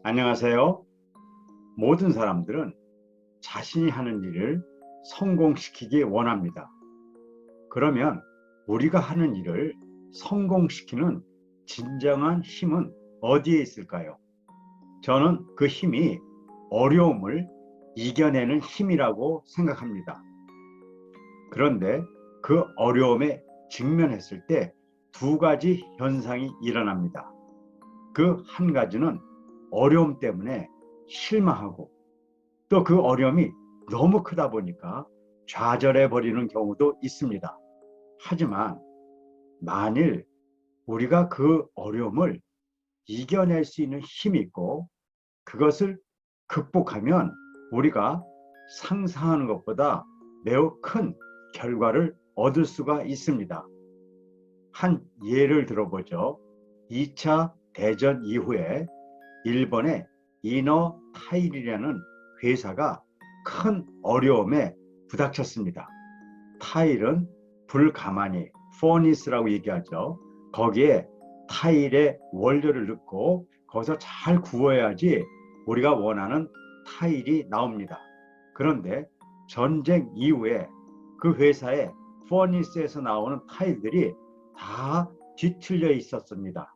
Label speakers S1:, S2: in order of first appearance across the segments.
S1: 안녕하세요. 모든 사람들은 자신이 하는 일을 성공시키기 원합니다. 그러면 우리가 하는 일을 성공시키는 진정한 힘은 어디에 있을까요? 저는 그 힘이 어려움을 이겨내는 힘이라고 생각합니다. 그런데 그 어려움에 직면했을 때 두 가지 현상이 일어납니다. 그 한 가지는 어려움 때문에 실망하고, 또 그 어려움이 너무 크다 보니까 좌절해 버리는 경우도 있습니다. 하지만 만일 우리가 그 어려움을 이겨낼 수 있는 힘이 있고 그것을 극복하면 우리가 상상하는 것보다 매우 큰 결과를 얻을 수가 있습니다. 한 예를 들어보죠. 2차 대전 이후에 일본의 이너 타일이라는 회사가 큰 어려움에 부닥쳤습니다. 타일은 불가마니, 포니스라고 얘기하죠. 거기에 타일의 원료를 넣고 거기서 잘 구워야지 우리가 원하는 타일이 나옵니다. 그런데 전쟁 이후에 그 회사의 포니스에서 나오는 타일들이 다 뒤틀려 있었습니다.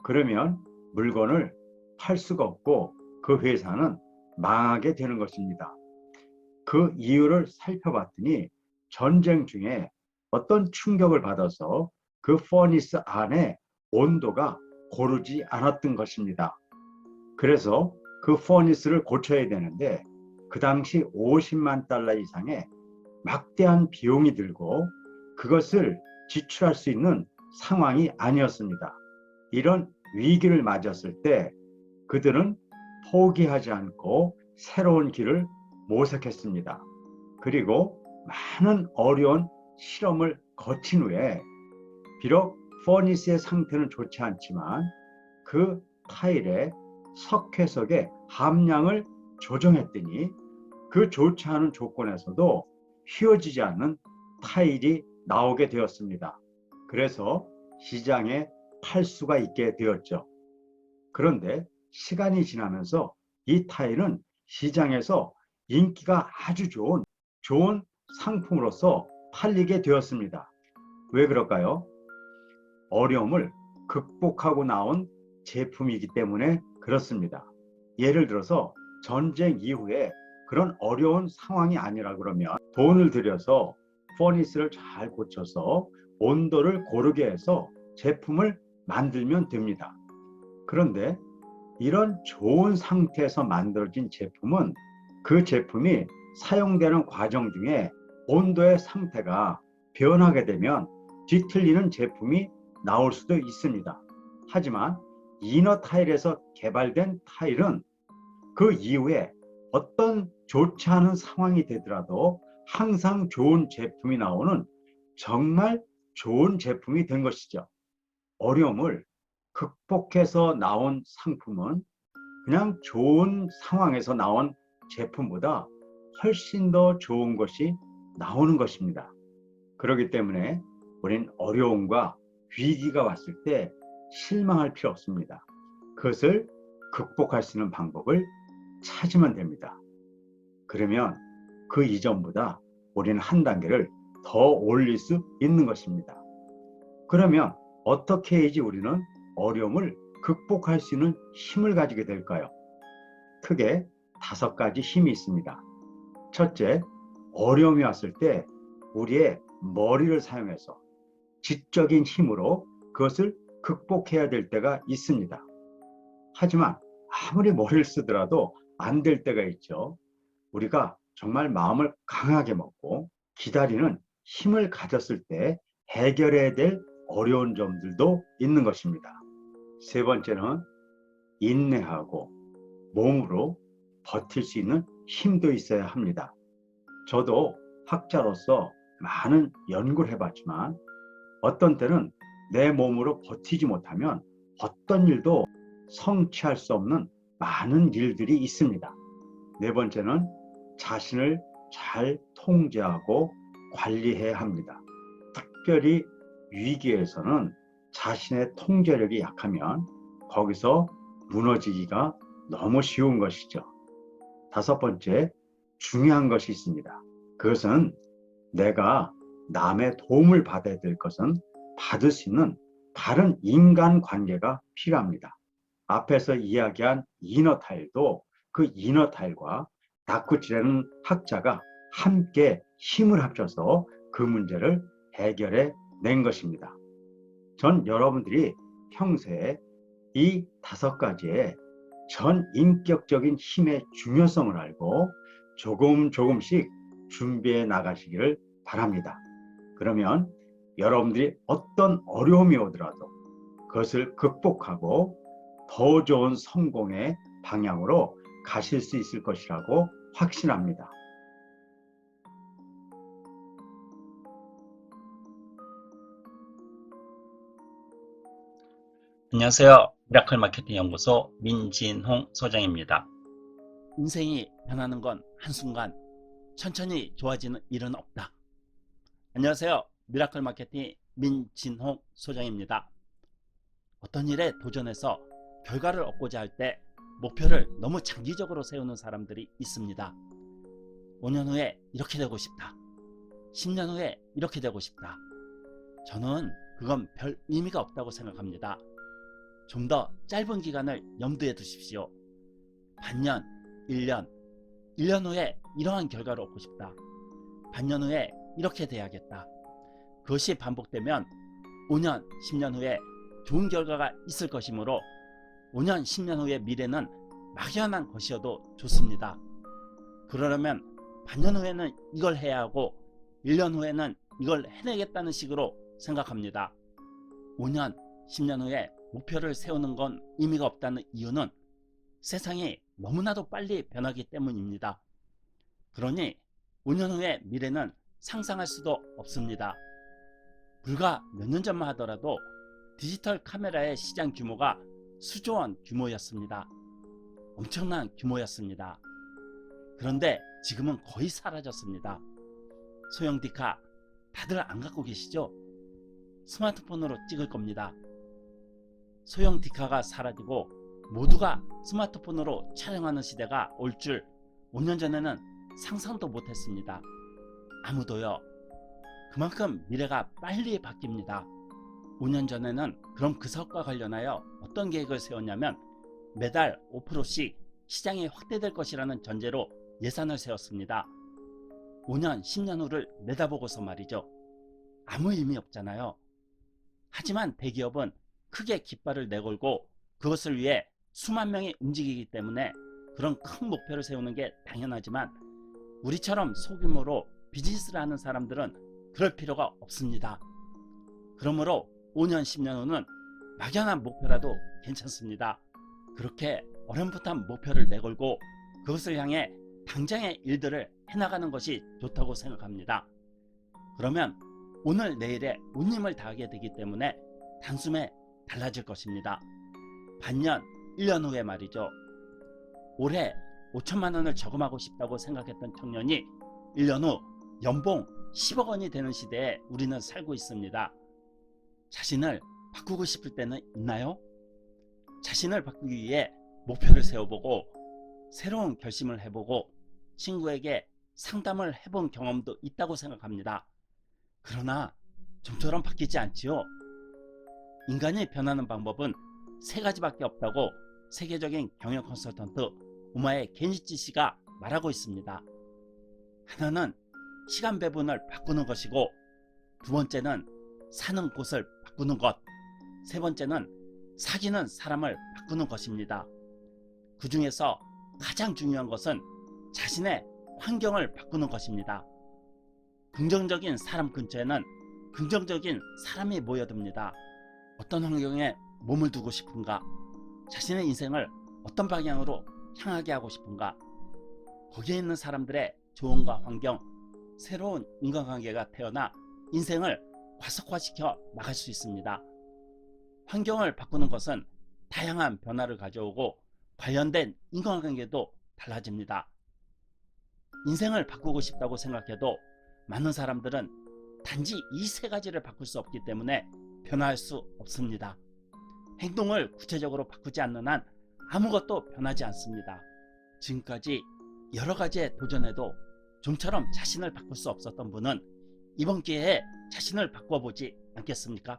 S1: 그러면 물건을 팔 수가 없고 그 회사는 망하게 되는 것입니다. 그 이유를 살펴봤더니 전쟁 중에 어떤 충격을 받아서 그 퍼니스 안에 온도가 고르지 않았던 것입니다. 그래서 그 퍼니스를 고쳐야 되는데 그 당시 50만 달러 이상의 막대한 비용이 들고 그것을 지출할 수 있는 상황이 아니었습니다. 이런 위기를 맞았을 때 그들은 포기하지 않고 새로운 길을 모색했습니다. 그리고 많은 어려운 실험을 거친 후에 비록 퍼니스의 상태는 좋지 않지만 그 타일의 석회석의 함량을 조정했더니 그 좋지 않은 조건에서도 휘어지지 않는 타일이 나오게 되었습니다. 그래서 시장에 팔 수가 있게 되었죠. 그런데 시간이 지나면서 이 타일은 시장에서 인기가 아주 좋은 상품으로서 팔리게 되었습니다. 왜 그럴까요? 어려움을 극복하고 나온 제품이기 때문에 그렇습니다. 예를 들어서 전쟁 이후에 그런 어려운 상황이 아니라 그러면 돈을 들여서 퍼니스를 잘 고쳐서 온도를 고르게 해서 제품을 만들면 됩니다. 그런데 이런 좋은 상태에서 만들어진 제품은 그 제품이 사용되는 과정 중에 온도의 상태가 변하게 되면 뒤틀리는 제품이 나올 수도 있습니다. 하지만 이너 타일에서 개발된 타일은 그 이후에 어떤 좋지 않은 상황이 되더라도 항상 좋은 제품이 나오는 정말 좋은 제품이 된 것이죠. 어려움을 극복해서 나온 상품은 그냥 좋은 상황에서 나온 제품보다 훨씬 더 좋은 것이 나오는 것입니다. 그렇기 때문에 우린 어려움과 위기가 왔을 때 실망할 필요 없습니다. 그것을 극복할 수 있는 방법을 찾으면 됩니다. 그러면 그 이전보다 우리는 한 단계를 더 올릴 수 있는 것입니다. 그러면 어떻게 해야지 우리는 어려움을 극복할 수 있는 힘을 가지게 될까요? 크게 5가지 힘이 있습니다. 첫째, 어려움이 왔을 때 우리의 머리를 사용해서 지적인 힘으로 그것을 극복해야 될 때가 있습니다. 하지만 아무리 머리를 쓰더라도 안 될 때가 있죠. 우리가 정말 마음을 강하게 먹고 기다리는 힘을 가졌을 때 해결해야 될 어려운 점들도 있는 것입니다. 세 번째는 인내하고 몸으로 버틸 수 있는 힘도 있어야 합니다. 저도 학자로서 많은 연구를 해봤지만 어떤 때는 내 몸으로 버티지 못하면 어떤 일도 성취할 수 없는 많은 일들이 있습니다. 네 번째는 자신을 잘 통제하고 관리해야 합니다. 특별히 위기에서는 자신의 통제력이 약하면 거기서 무너지기가 너무 쉬운 것이죠. 다섯 번째, 중요한 것이 있습니다. 그것은 내가 남의 도움을 받아야 될 것은 받을 수 있는 바른 인간관계가 필요합니다. 앞에서 이야기한 이너타일도 그 이너타일과 다쿠치라는 학자가 함께 힘을 합쳐서 그 문제를 해결해 낸 것입니다. 전 여러분들이 평소에 이 다섯 가지의 전 인격적인 힘의 중요성을 알고 조금씩 준비해 나가시기를 바랍니다. 그러면 여러분들이 어떤 어려움이 오더라도 그것을 극복하고 더 좋은 성공의 방향으로 가실 수 있을 것이라고 확신합니다.
S2: 안녕하세요. 미라클 마케팅 연구소 민진홍 소장입니다. 인생이 변하는 건 한순간, 천천히 좋아지는 일은 없다. 안녕하세요. 미라클 마케팅 민진홍 소장입니다. 어떤 일에 도전해서 결과를 얻고자 할 때 목표를 너무 장기적으로 세우는 사람들이 있습니다. 5년 후에 이렇게 되고 싶다. 10년 후에 이렇게 되고 싶다. 저는 그건 별 의미가 없다고 생각합니다. 좀 더 짧은 기간을 염두에 두십시오. 반년, 1년, 1년 후에 이러한 결과를 얻고 싶다. 반년 후에 이렇게 돼야겠다. 그것이 반복되면 5년, 10년 후에 좋은 결과가 있을 것이므로 5년, 10년 후의 미래는 막연한 것이어도 좋습니다. 그러려면 반년 후에는 이걸 해야 하고 1년 후에는 이걸 해내겠다는 식으로 생각합니다. 5년, 10년 후에 목표를 세우는 건 의미가 없다는 이유는 세상이 너무나도 빨리 변하기 때문입니다. 그러니 5년 후의 미래는 상상할 수도 없습니다. 불과 몇 년 전만 하더라도 디지털 카메라의 시장 규모가 수조 원 규모였습니다. 엄청난 규모였습니다. 그런데 지금은 거의 사라졌습니다. 소형 디카 다들 안 갖고 계시죠? 스마트폰으로 찍을 겁니다. 소형 디카가 사라지고 모두가 스마트폰으로 촬영하는 시대가 올 줄 5년 전에는 상상도 못했습니다. 아무도요. 그만큼 미래가 빨리 바뀝니다. 5년 전에는 그럼 그 사업과 관련하여 어떤 계획을 세웠냐면 매달 5%씩 시장이 확대될 것이라는 전제로 예산을 세웠습니다. 5년, 10년 후를 내다보고서 말이죠. 아무 의미 없잖아요. 하지만 대기업은 크게 깃발을 내걸고 그것을 위해 수만 명이 움직이기 때문에 그런 큰 목표를 세우는 게 당연하지만 우리처럼 소규모로 비즈니스를 하는 사람들은 그럴 필요가 없습니다. 그러므로 5년, 10년 후는 막연한 목표라도 괜찮습니다. 그렇게 어렴풋한 목표를 내걸고 그것을 향해 당장의 일들을 해나가는 것이 좋다고 생각합니다. 그러면 오늘 내일에 온 힘을 다하게 되기 때문에 단숨에 달라질 것입니다. 반년, 1년 후에 말이죠. 올해 5천만 원을 저금하고 싶다고 생각했던 청년이 1년 후 연봉 10억 원이 되는 시대에 우리는 살고 있습니다. 자신을 바꾸고 싶을 때는 있나요? 자신을 바꾸기 위해 목표를 세워보고 새로운 결심을 해보고 친구에게 상담을 해본 경험도 있다고 생각합니다. 그러나 좀처럼 바뀌지 않지요. 인간이 변하는 방법은 세 가지밖에 없다고 세계적인 경영 컨설턴트 우마의 게니치 씨가 말하고 있습니다. 하나는 시간 배분을 바꾸는 것이고, 두 번째는 사는 곳을 바꾸는 것, 세 번째는 사귀는 사람을 바꾸는 것입니다. 그 중에서 가장 중요한 것은 자신의 환경을 바꾸는 것입니다. 긍정적인 사람 근처에는 긍정적인 사람이 모여듭니다. 어떤 환경에 몸을 두고 싶은가? 자신의 인생을 어떤 방향으로 향하게 하고 싶은가? 거기에 있는 사람들의 조언과 환경, 새로운 인간관계가 태어나 인생을 과속화시켜 나갈 수 있습니다. 환경을 바꾸는 것은 다양한 변화를 가져오고 관련된 인간관계도 달라집니다. 인생을 바꾸고 싶다고 생각해도 많은 사람들은 단지 이 세 가지를 바꿀 수 없기 때문에 변화할 수 없습니다. 행동을 구체적으로 바꾸지 않는 한 아무것도 변하지 않습니다. 지금까지 여러 가지에 도전해도 좀처럼 자신을 바꿀 수 없었던 분은 이번 기회에 자신을 바꿔보지 않겠습니까?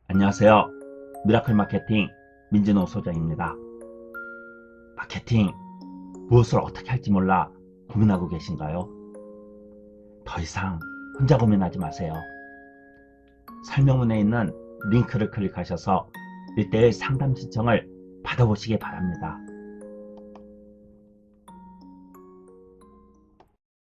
S3: 안녕하세요. 미라클 마케팅 민진호 소장입니다. 마케팅 무엇을 어떻게 할지 몰라 고민하고 계신가요? 더 이상 혼자 고민하지 마세요. 설명문에 있는 링크를 클릭하셔서 1:1 상담 신청을 받아보시기 바랍니다.